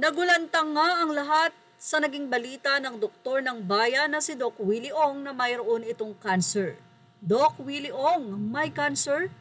Nagulantang nga ang lahat sa naging balita ng doktor ng bayan na si Doc Willie Ong na mayroon itong cancer. Doc Willie Ong, may cancer?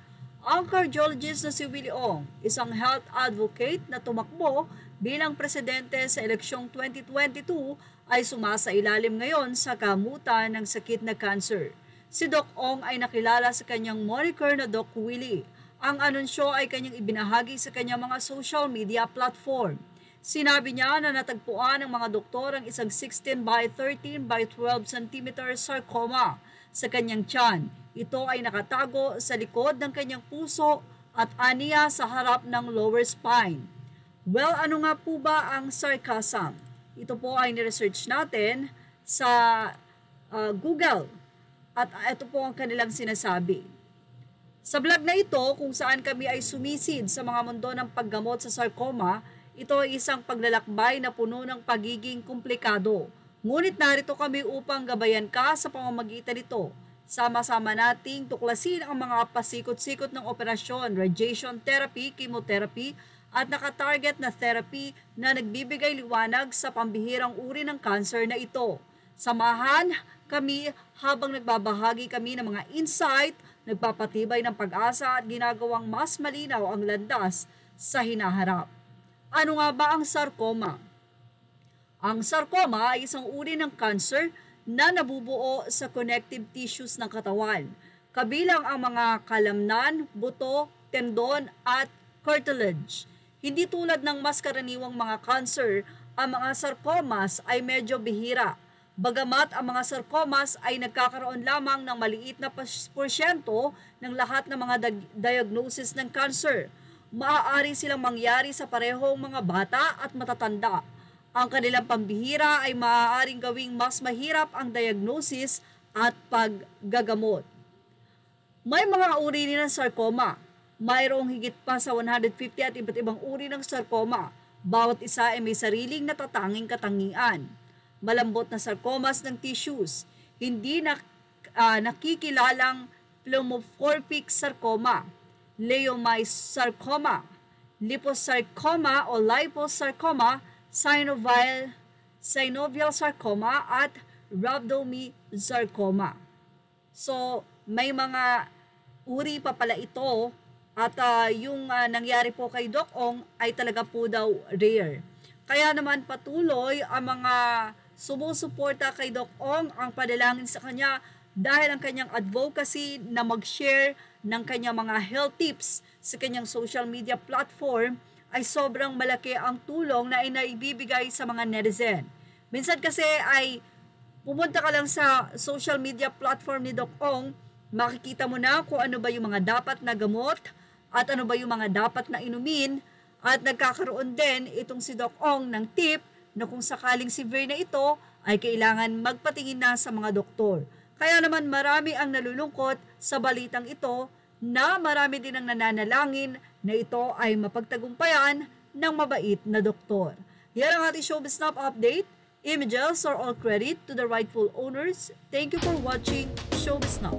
Ang cardiologist na si Willie Ong, isang health advocate na tumakbo bilang presidente sa eleksyong 2022 ay sumasailalim ngayon sa kamutan ng sakit na cancer. Si Doc Ong ay nakilala sa kanyang moniker na Doc Willie. Ang anunsyo ay kanyang ibinahagi sa kanyang mga social media platform. Sinabi niya na natagpuan ng mga doktor ang isang 16 by 13 by 12 cm sarcoma sa kanyang tiyan. Ito ay nakatago sa likod ng kanyang puso at aniya sa harap ng lower spine. Well, ano nga po ba ang sarcasm? Ito po ay niresearch natin sa Google at ito po ang kanilang sinasabi. Sa vlog na ito, kung saan kami ay sumisid sa mga mundo ng paggamot sa sarcoma, ito ay isang paglalakbay na puno ng pagiging komplikado. Ngunit narito kami upang gabayan ka sa pamamagitan nito. Sama-sama nating tuklasin ang mga pasikot-sikot ng operasyon, radiation therapy, chemotherapy, at nakatarget na therapy na nagbibigay liwanag sa pambihirang uri ng cancer na ito. Samahan kami habang nagbabahagi kami ng mga insight, nagpapatibay ng pag-asa at ginagawang mas malinaw ang landas sa hinaharap. Ano nga ba ang sarcoma? Ang sarcoma ay isang uri ng cancer na nabubuo sa connective tissues ng katawan, kabilang ang mga kalamnan, buto, tendon at cartilage. Hindi tulad ng mas karaniwang mga cancer, ang mga sarcomas ay medyo bihira. Bagamat ang mga sarcomas ay nagkakaroon lamang ng maliit na porsyento ng lahat ng mga diagnosis ng cancer, maaari silang mangyari sa parehong mga bata at matatanda. Ang kanilang pambihira ay maaaring gawing mas mahirap ang diagnosis at paggagamot. May mga uri din ng sarcoma. Mayroong higit pa sa 150 at iba't ibang uri ng sarcoma. Bawat isa ay may sariling natatanging katangian. Malambot na sarcomas ng tissues. Hindi nakikilalang pleomorphic sarcoma, leiomyosarcoma, liposarcoma o liposarcoma, synovial sarcoma at rhabdomyosarcoma. So, may mga uri pa pala ito at yung nangyari po kay Doc Ong ay talaga po daw rare. Kaya naman patuloy ang mga sumusuporta kay Doc Ong ang padalangin sa kanya dahil ang kanyang advocacy na mag-share ng kanyang mga health tips sa kanyang social media platform ay sobrang malaki ang tulong na inaibibigay sa mga netizen. Minsan kasi ay pumunta ka lang sa social media platform ni Doc Ong, makikita mo na kung ano ba yung mga dapat na gamot at ano ba yung mga dapat na inumin at nagkakaroon din itong si Doc Ong ng tip na kung sakaling severe na ito ay kailangan magpatingin na sa mga doktor. Kaya naman marami ang nalulungkot sa balitang ito na marami din ang nananalangin na ito ay mapagtagumpayan ng mabait na doktor. Yan ang ating Showbiz Snap update. Images are all credit to the rightful owners. Thank you for watching Showbiz Snap.